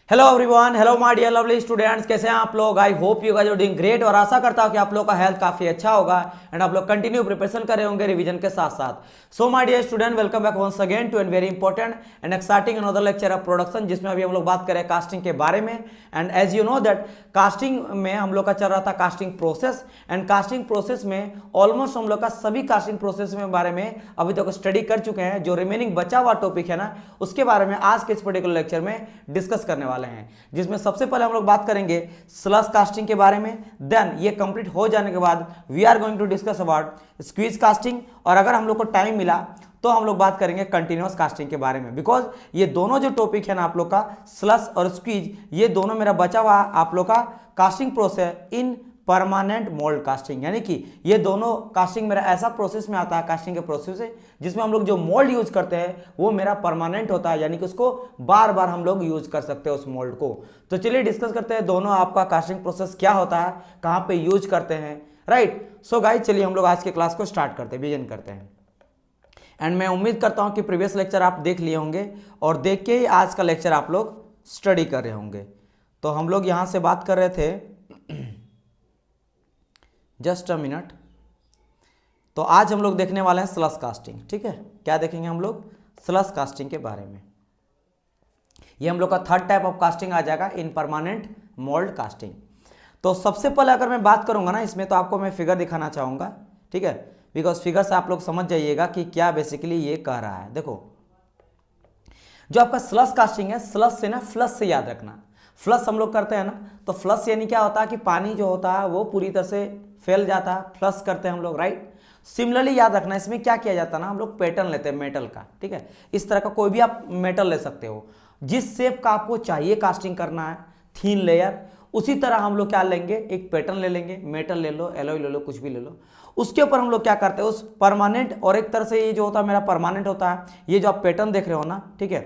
Hello everyone, hello my dear lovely students, कैसे हैं आप लोग। I hope you guys are doing great और आशा करता हूं कि आप लोग का हेल्थ काफी अच्छा होगा एंड आप लोग कंटिन्यू प्रिपरेशन कर रहे होंगे रिवीजन के साथ साथ। So my dear student, welcome back once again to an very important and exciting another lecture of production, जिसमें अभी हम लोग बात करें कास्टिंग के बारे में। And as you know that casting में हम लोग का चल रहा था casting process, and casting process में ऑलमोस्ट हम लोग का सभी कास्टिंग प्रोसेस में बारे में अभी तक स्टडी कर चुके हैं। जो रिमेनिंग बचा हुआ टॉपिक है ना, उसके बारे में आज के इस पर्टिकुलर लेक्चर में डिस्कस करने वाले हैं, जिसमें सबसे पहले हम लोग बात करेंगे स्लश कास्टिंग के बारे में। देन ये कंप्लीट हो जाने के बाद we are going to discuss about squeeze casting, और अगर हम लोग को टाइम मिला तो हम लोग बात करेंगे कंटिन्यूअस कास्टिंग के बारे में। बिकॉज ये दोनों जो टॉपिक है ना आप लोग का, स्लश और स्क्वीज, ये दोनों मेरा बचा हुआ आप लोग का casting process in permanent mould casting, यानी कि ये दोनों कास्टिंग मेरा ऐसा प्रोसेस में आता है, कास्टिंग के प्रोसेस से, जिसमें हम लोग जो मोल्ड यूज करते हैं वो मेरा परमानेंट होता है, यानी कि उसको बार बार हम लोग यूज कर सकते हैं उस मोल्ड को। तो चलिए डिस्कस करते हैं दोनों आपका कास्टिंग प्रोसेस क्या होता है, कहाँ पे यूज करते हैं, राइट। सो गाइस, चलिए हम लोग आज के क्लास को स्टार्ट करते हैं, बिगिन करते हैं। एंड मैं उम्मीद करता हूं कि प्रीवियस लेक्चर आप देख लिए होंगे और देख के ही आज का लेक्चर आप लोग स्टडी कर रहे होंगे। तो हम लोग यहां से बात कर रहे थे, जस्ट अ मिनट। तो आज हम लोग देखने वाले हैं स्लश कास्टिंग, ठीक है। क्या देखेंगे हम लोग? स्लश कास्टिंग के बारे में। ये हम लोग का थर्ड टाइप ऑफ कास्टिंग आ जाएगा, इन परमानेंट मोल्ड कास्टिंग। तो सबसे पहले अगर मैं बात करूंगा ना इसमें, तो आपको मैं फिगर दिखाना चाहूंगा, ठीक है। बिकॉज फिगर से आप लोग समझ जाइएगा कि क्या बेसिकली ये कह रहा है। देखो, जो आपका स्लश कास्टिंग है, स्लश से ना फ्लश से याद रखना। फ्लश हम लोग करते हैं ना, तो फ्लश यानी क्या होता है कि पानी जो होता है वो पूरी तरह से फैल जाता है, फ्लश करते हैं हम लोग, राइट। सिमिलरली याद रखना, इसमें क्या किया जाता है ना, हम लोग पैटर्न लेते हैं मेटल का, ठीक है। इस तरह का कोई भी आप मेटल ले सकते हो, जिस शेप का आपको चाहिए कास्टिंग करना है, थीन लेयर, उसी तरह हम लोग क्या लेंगे, एक पैटर्न ले लेंगे, मेटल ले लो, एलॉय ले लो, कुछ भी ले लो। उसके ऊपर हम लोग क्या करते हैं, उस परमानेंट, और एक तरह से ये जो होता है मेरा परमानेंट होता है, ये जो आप पैटर्न देख रहे हो ना, ठीक है,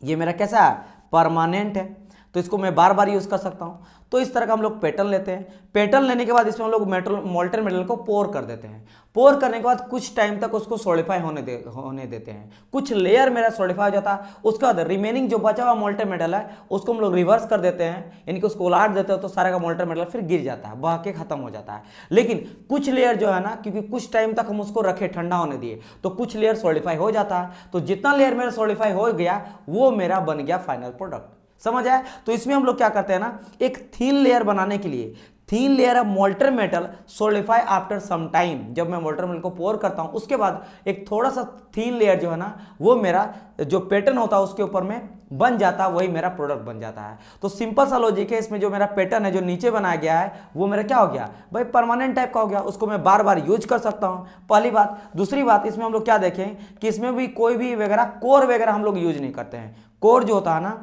ये मेरा कैसा है, परमानेंट है, तो इसको मैं बार बार यूज कर सकता हूं। तो इस तरह का हम लोग पैटर्न लेते हैं। पैटर्न लेने के बाद इसमें हम लोग मोल्टेन मेटल को पोर कर देते हैं। पोर करने के बाद कुछ टाइम तक उसको सॉलिडिफाई होने देते हैं। कुछ लेयर मेरा सॉलिडिफाई हो जाता है, उसके बाद रिमेनिंग जो बचा हुआ मोल्टेन मेटल है उसको हम लोग रिवर्स कर देते हैं, यानी कि उसको उलाट देते हैं, तो सारा का मोल्टेन मेटल फिर गिर जाता है, बह के खत्म हो जाता है। लेकिन कुछ लेयर जो है ना, क्योंकि कुछ टाइम तक हम उसको रखे, ठंडा होने दिए, तो कुछ लेयर सॉलिडिफाई हो जाता है। तो जितना लेयर मेरा सॉलिडिफाई हो गया वो मेरा बन गया फाइनल प्रोडक्ट। समझ आया? तो इसमें हम लोग क्या करते हैं ना, एक थीन लेयर बनाने के लिए, thin layer of molten metal solidify after some time, जब मैं मोल्टेन मेटल को पोर करता हूं उसके बाद एक थोड़ा सा थीन लेयर जो है ना, वो मेरा जो पैटर्न होता है उसके ऊपर में बन जाता है, वही मेरा प्रोडक्ट बन जाता है। तो सिंपल सा लॉजिक है, इसमें जो मेरा पैटर्न है जो नीचे बनाया गया है वो मेरा क्या हो गया भाई, परमानेंट टाइप का हो गया, उसको मैं बार बार यूज कर सकता हूं, पहली बात। दूसरी बात, इसमें हम लोग क्या देखें कि इसमें भी कोई भी वगैरह कोर वगैरह हम लोग यूज नहीं करते हैं। कोर जो होता है ना,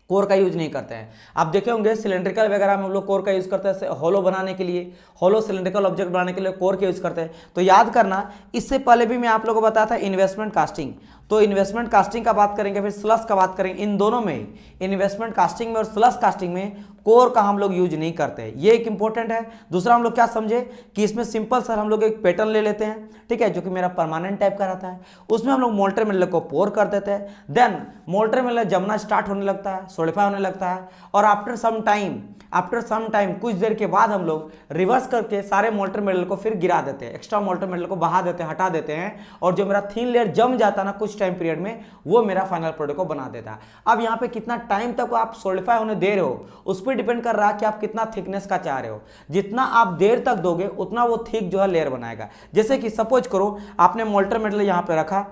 कोर का यूज नहीं करते हैं। आप देखे होंगे सिलेंड्रिकल वगैरह में हम लोग कोर का यूज करते हैं, होलो बनाने के लिए, होलो सिलेंड्रिकल ऑब्जेक्ट बनाने के लिए कोर का यूज करते हैं। तो याद करना, इससे पहले भी मैं आप लोगों को बताया था इन्वेस्टमेंट कास्टिंग। तो इन्वेस्टमेंट कास्टिंग का बात करेंगे, फिर स्लश का बात करेंगे। इन दोनों में, इन्वेस्टमेंट कास्टिंग में और स्लश कास्टिंग में, कोर का हम लोग यूज नहीं करते, ये एक इंपॉर्टेंट है। दूसरा हम लोग क्या समझे कि इसमें सिंपल सर हम लोग एक पैटर्न ले लेते हैं, ठीक है, जो कि मेरा परमानेंट टाइप का रहता है, उसमें हम लोग मोल्टेन मेटल को पोर कर देते हैं। देन मोल्टेन मेटल जमना स्टार्ट होने लगता है, सॉलिडिफाई होने लगता है, और आफ्टर सम टाइम कुछ देर के बाद हम लोग रिवर्स करके सारे मोल्टेन मेटल को फिर गिरा देते हैं, एक्स्ट्रा मोल्टेन मेटल को बहा देते हैं, हटा देते हैं, और जो मेरा थीन लेयर जम जाता है ना कुछ टाइम पीरियड में, वो मेरा फाइनल प्रोडक्ट को बना देता है। अब यहाँ पे कितना टाइम तक आप सॉलिडिफाई होने दे रहे हो, उस पर डिपेंड कर रहा है कि आप कितना थिकनेस का चाह रहे हो। जितना आप देर तक दोगे उतना वो थिक जो है लेयर बनाएगा। जैसे कि सपोज करो आपने मोल्टेन मेटल यहाँ पे रखा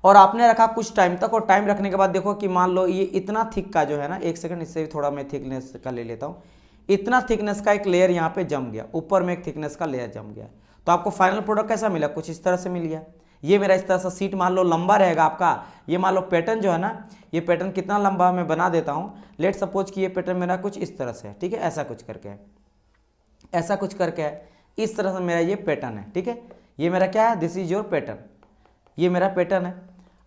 और आपने रखा कुछ टाइम तक, और टाइम रखने के बाद देखो कि मान लो ये इतना थिक का जो है ना, एक सेकंड इससे भी थोड़ा मैं थिकनेस का ले लेता हूँ, इतना थिकनेस का एक लेयर यहाँ पे जम गया, ऊपर में एक थिकनेस का लेयर जम गया। तो आपको फाइनल प्रोडक्ट कैसा मिला, कुछ इस तरह से मिल गया। ये मेरा इस तरह से सीट मान लो लंबा रहेगा आपका, ये मान लो पैटर्न जो है ना, ये पैटर्न कितना लंबा मैं बना देता हूँ, लेट सपोज कि ये पैटर्न मेरा कुछ इस तरह से है, ठीक है, ऐसा कुछ करके है, ऐसा कुछ करके है, इस तरह से मेरा ये पैटर्न है, ठीक है। ये मेरा क्या है, दिस इज योर पैटर्न, ये मेरा पैटर्न है।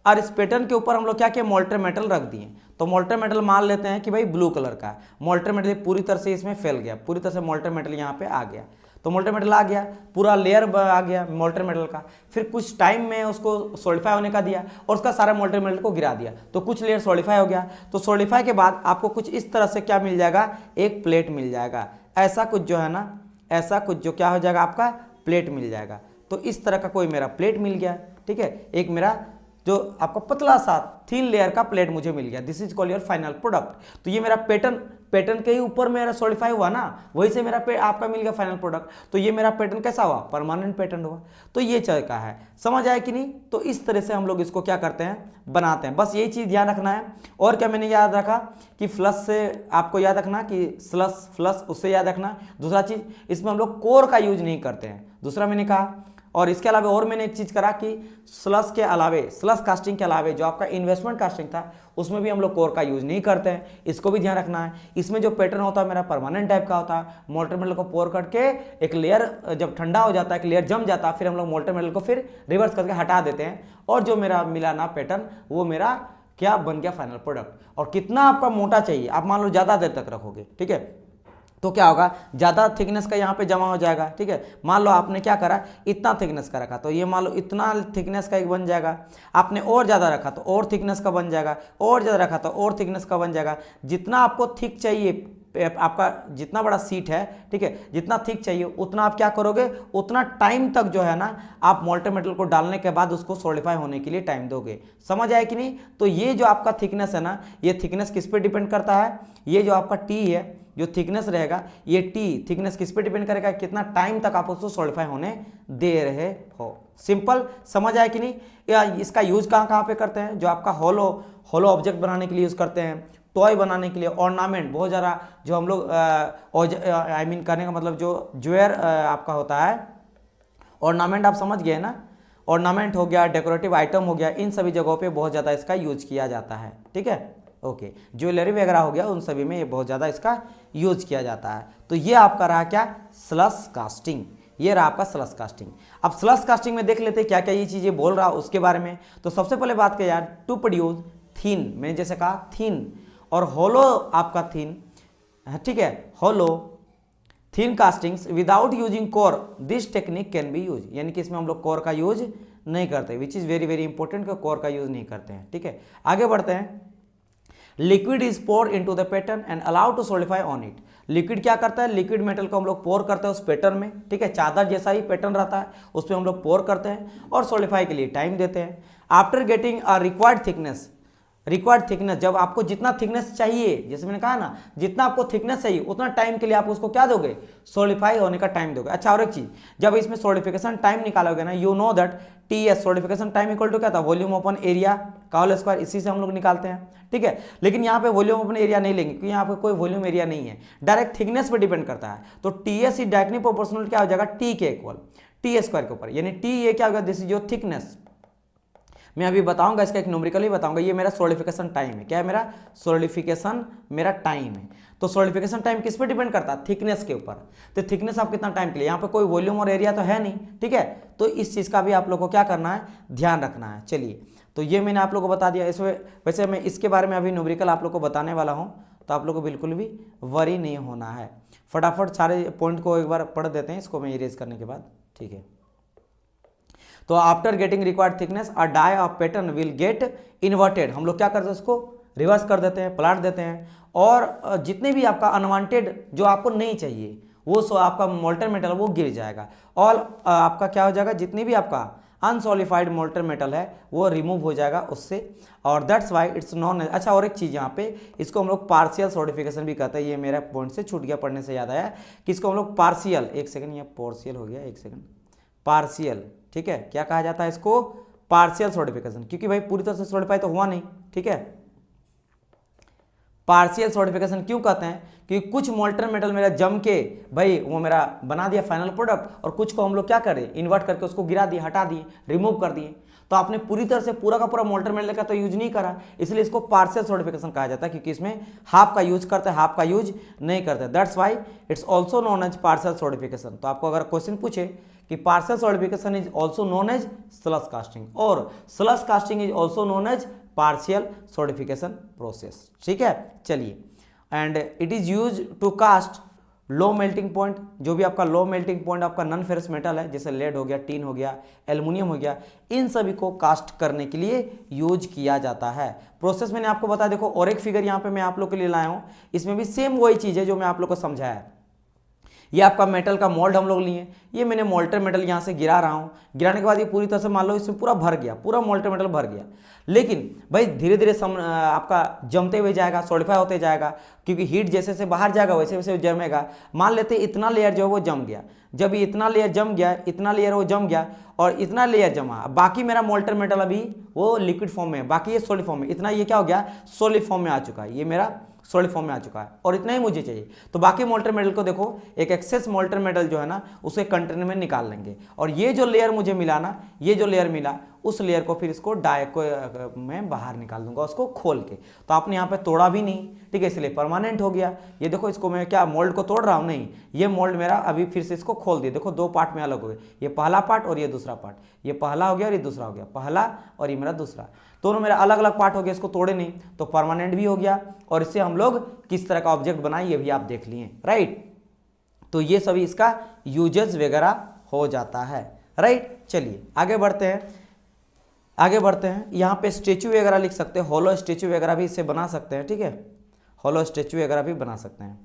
और इस पैटर्न के ऊपर हम लोग क्या किया, मोल्टेन मेटल रख दिए। तो मोल्टेन मेटल मान लेते हैं कि भाई ब्लू कलर का है, मोल्टेन मेटल पूरी तरह से इसमें फैल गया, पूरी तरह से मोल्टेन मेटल यहाँ पे आ गया। तो मोल्टेन मेटल आ गया, पूरा लेयर आ गया मोल्टेन मेटल का। फिर कुछ टाइम में उसको सॉलिडिफाई होने का दिया और उसका सारा मोल्टेन मेटल को गिरा दिया, तो कुछ लेयर सॉलिडिफाई हो गया। तो सॉलिडिफाई के बाद आपको कुछ इस तरह से क्या मिल जाएगा, एक प्लेट मिल जाएगा। ऐसा कुछ जो है ना, ऐसा कुछ जो क्या हो जाएगा, आपका प्लेट मिल जाएगा। तो इस तरह का कोई मेरा प्लेट मिल गया, ठीक है, एक मेरा जो आपका पतला सा थिन लेयर का प्लेट मुझे मिल गया। This is called your final product. तो ये मेरा पैटर्न के ही ऊपर मेरा सॉलिडिफाई हुआ ना, वही से मेरा आपका मिल गया फाइनल प्रोडक्ट। तो ये मेरा पैटर्न कैसा हुआ, परमानेंट पैटर्न हुआ। तो ये तरीका है, समझ आया कि नहीं। तो इस तरह से हम लोग इसको क्या करते हैं, बनाते हैं। बस यही चीज ध्यान रखना है। और क्या मैंने याद रखा कि फ्लश से आपको याद रखना कि फ्लश उससे याद रखना। दूसरा चीज, इसमें हम लोग कोर का यूज नहीं करते हैं, दूसरा मैंने कहा। और इसके अलावा और मैंने एक चीज करा कि स्लस के अलावे, स्लस कास्टिंग के अलावे जो आपका इन्वेस्टमेंट कास्टिंग था उसमें भी हम लोग कोर का यूज नहीं करते हैं, इसको भी ध्यान रखना है। इसमें जो पैटर्न होता है मेरा परमानेंट टाइप का होता है। मोल्टेन मेटल को पोर करके एक लेयर जब ठंडा हो जाता है, एक लेयर जम जाता है, फिर हम लोग मोल्टेन मेटल को फिर रिवर्स करके हटा देते हैं और जो मेरा मिला ना पैटर्न, वो मेरा क्या बन गया, फाइनल प्रोडक्ट। और कितना आपका मोटा चाहिए, आप मान लो ज्यादा देर तक रखोगे, ठीक है, तो क्या होगा, ज़्यादा थिकनेस का यहाँ पे जमा हो जाएगा, ठीक है। मान लो आपने क्या करा, इतना थिकनेस का रखा, तो ये मान लो इतना थिकनेस का एक बन जाएगा। आपने और ज़्यादा रखा तो और थिकनेस का बन जाएगा, और ज़्यादा रखा तो और थिकनेस का बन जाएगा। जितना आपको थिक चाहिए, आपका जितना बड़ा सीट है, ठीक है, जितना थिक चाहिए उतना आप क्या करोगे, उतना टाइम तक जो है ना आप मोल्टेन मेटल को डालने के बाद उसको सॉलिडिफाई होने के लिए टाइम दोगे। समझ आया कि नहीं। तो ये जो आपका थिकनेस है ना, ये थिकनेस किस पे डिपेंड करता है, ये जो आपका टी है, जो थिकनेस रहेगा, ये टी थिकनेस किस पे डिपेंड करेगा, कितना टाइम तक आप उसको सॉलिडिफाई होने दे रहे हो। सिंपल, समझ आया कि नहीं। या इसका यूज कहाँ कहाँ पे करते हैं, जो आपका होलो ऑब्जेक्ट बनाने के लिए यूज करते हैं, टॉय बनाने के लिए, ऑर्नामेंट, बहुत ज़्यादा जो हम लोग आई मीन करने का मतलब जो ज्वेलर आपका होता है, ऑर्नामेंट आप समझ गए ना, ऑर्नामेंट हो गया, डेकोरेटिव आइटम हो गया, इन सभी जगहों पे बहुत ज़्यादा इसका यूज किया जाता है, ठीक है, ओके। ज्वेलरी वगैरह हो गया, उन सभी में ये बहुत ज़्यादा इसका यूज किया जाता है। तो ये आपका रहा क्या, स्लस कास्टिंग, ये रहा आपका स्लस कास्टिंग। अब स्लस कास्टिंग में देख लेते हैं क्या क्या ये चीज़ें बोल रहा उसके बारे में। तो सबसे पहले बात करें यार, टू प्रोड्यूस थिन, मैंने जैसे कहा थिन और होलो आपका थिन, ठीक है, hollow thin castings without using core, this technique can be use, यानी कि इसमें हम लोग कोर का यूज नहीं करते, which is very very important, कि कोर का यूज नहीं करते हैं, ठीक है। आगे बढ़ते हैं। Liquid is pour into the pattern and allow to solidify on it. Liquid क्या करता है, लिक्विड मेटल को हम लोग पोर करते हैं उस पैटर्न में, ठीक है, चादर जैसा ही पैटर्न रहता है, उस पर हम लोग पोर करते हैं और सॉलिडिफाई के लिए टाइम देते हैं। After getting a required thickness, जब आपको जितना थिकनेस चाहिए, जैसे मैंने कहा ना, जितना आपको थिकनेस चाहिए उतना टाइम के लिए आप उसको क्या दोगे, सॉलिडिफाई होने का टाइम दोगे। अच्छा, और एक चीज, जब इसमें सॉलिडिफिकेशन टाइम निकालोगे ना, you know that T S, solidification time equal to क्या था, वॉल्यूम अपन एरिया का होल स्क्वायर, इसी से हम लोग निकालते हैं, ठीक है। लेकिन यहाँ पे वॉल्यूम अपन एरिया नहीं लेंगे, क्योंकि यहाँ पे कोई वॉल्यूम एरिया नहीं है, डायरेक्ट थिकनेस पे डिपेंड करता है। तो T S is directly proportional क्या हो जाएगा, टी के इक्वल टी स्क्वायर के ऊपर, यानी टी ये क्या होगा, दिस इज योर थिकनेस। मैं अभी बताऊंगा, इसका एक न्यूमेरिकल ही बताऊंगा। ये मेरा सॉलिडिफिकेशन टाइम है, क्या है मेरा सॉलिडिफिकेशन, मेरा टाइम है। तो सॉलिडिफिकेशन टाइम किस पे डिपेंड करता है, थिकनेस के ऊपर। तो थिकनेस आप कितना टाइम के लिए, यहाँ पे कोई वॉल्यूम और एरिया तो है नहीं, ठीक है। तो इस चीज़ का भी आप लोग को क्या करना है, ध्यान रखना है। चलिए, तो ये मैंने आप लोग को बता दिया। इसमें वैसे मैं इसके बारे में अभी न्यूमेरिकल आप लोग को बताने वाला हूँ, तो आप लोग को बिल्कुल भी वरी नहीं होना है। फटाफट सारे पॉइंट को एक बार पढ़ देते हैं, इसको मैं इरेज करने के बाद, ठीक है। तो after getting required thickness a die of pattern will get inverted, हम लोग क्या करते हैं, उसको रिवर्स कर देते हैं, पलट देते हैं, और जितने भी आपका अनवांटेड जो आपको नहीं चाहिए वो सो आपका मोल्टेन मेटल वो गिर जाएगा, और आपका क्या हो जाएगा, जितनी भी आपका अनसॉलिफाइड मोल्टेन मेटल है वो रिमूव हो जाएगा उससे, और दैट्स वाई इट्स नॉन। अच्छा, और एक चीज़ यहाँ पे, इसको हम लोग पार्शियल सॉलिडिफिकेशन भी कहते हैं। ये मेरा पॉइंट से छूट गया, पढ़ने से याद आया कि इसको हम लोग पार्शियल, एक सेकंड, ये पार्शियल हो गया, एक सेकंड, पार्शियल, ठीक है, क्या कहा जाता है इसको, पार्शियल सॉलिडिफिकेशन, क्योंकि भाई पूरी तरह से सॉलिडिफाई तो हुआ नहीं, ठीक है। पार्शियल सॉलिडिफिकेशन क्यों कहते हैं, क्योंकि कुछ मोल्टेन मेटल मेरा जम के भाई वो मेरा बना दिया फाइनल प्रोडक्ट, और कुछ को हम लोग क्या करें, इन्वर्ट करके उसको गिरा दिए, हटा दिए, रिमूव कर दिए। तो आपने पूरी तरह से पूरा का पूरा मोल्टेन मेटल का तो यूज नहीं करा, इसलिए इसको पार्शियल सॉलिडिफिकेशन कहा जाता है, क्योंकि इसमें हाफ का यूज करते हैं, हाफ का यूज नहीं करते। That's why it's also known as partial solidification. तो आपको अगर क्वेश्चन पूछे कि partial solidification is also known as slush casting, और slush casting is also known as partial solidification process, ठीक है। चलिए, and it is use to cast low melting point, जो भी आपका लो मेल्टिंग पॉइंट आपका नॉन फेरस मेटल है, जैसे लेड हो गया, टीन हो गया, एल्युमिनियम हो गया, इन सभी को कास्ट करने के लिए यूज किया जाता है। प्रोसेस मैंने आपको बताया, देखो और एक फिगर यहाँ पे मैं आप लोग के लिए लाया हूँ, इसमें भी सेम वही चीज़ है जो मैं आप लोग को समझाया है। ये आपका मेटल का मोल्ड हम लोग लिए, ये मैंने मोल्टर मेटल यहाँ से गिरा रहा हूँ, गिराने के बाद ये पूरी तरह से मान लो इसमें पूरा भर गया, पूरा मोल्टर मेटल भर गया। लेकिन भाई धीरे धीरे आपका जमते हुए जाएगा, सॉलिडिफाई होते जाएगा, क्योंकि हीट जैसे से बाहर जाएगा वैसे वैसे जमेगा। मान लेते इतना लेयर जो है वो जम गया, जब ये इतना लेयर जम गया, इतना लेयर वो जम गया और इतना लेयर जमा, बाकी मेरा मोल्टर मेटल अभी वो लिक्विड फॉर्म में है, बाकी ये सॉलिड फॉर्म में, इतना ये क्या हो गया, सॉलिड फॉर्म में आ चुका है, ये मेरा सॉलिड फॉर्म में आ चुका है और इतना ही मुझे चाहिए। तो बाकी मोल्टर मेटल को देखो, एक एक्सेस मोल्टर मेटल जो है ना उसे कंटेनर में निकाल लेंगे, और ये जो लेयर मुझे मिला ना, ये जो लेयर मिला उस लेयर को फिर इसको को मैं बाहर निकाल दूंगा उसको खोल के। तो आपने यहाँ पे तोड़ा भी नहीं, ठीक है, इसलिए परमानेंट हो गया। ये देखो, इसको मैं क्या मोल्ड को तोड़ रहा हूँ, नहीं, ये मोल्ड मेरा अभी फिर से इसको खोल दिया, देखो दो पार्ट में अलग हो गए, ये पहला पार्ट और ये दूसरा पार्ट, ये पहला हो गया और ये दूसरा हो गया, पहला और ये मेरा दूसरा, दोनों मेरा अलग अलग पार्ट हो गया, इसको तोड़े नहीं तो परमानेंट भी हो गया। और इससे हम लोग किस तरह का ऑब्जेक्ट बनाए ये भी आप देख लिए, राइट। तो ये सभी इसका यूजेस वगैरह हो जाता है, राइट। चलिए आगे बढ़ते हैं, आगे बढ़ते हैं। यहाँ पे स्टेचू वगैरह लिख सकते हैं, होलो स्टेचू वगैरह भी इससे बना सकते हैं, ठीक है, होलो स्टेचू वगैरह भी बना सकते हैं।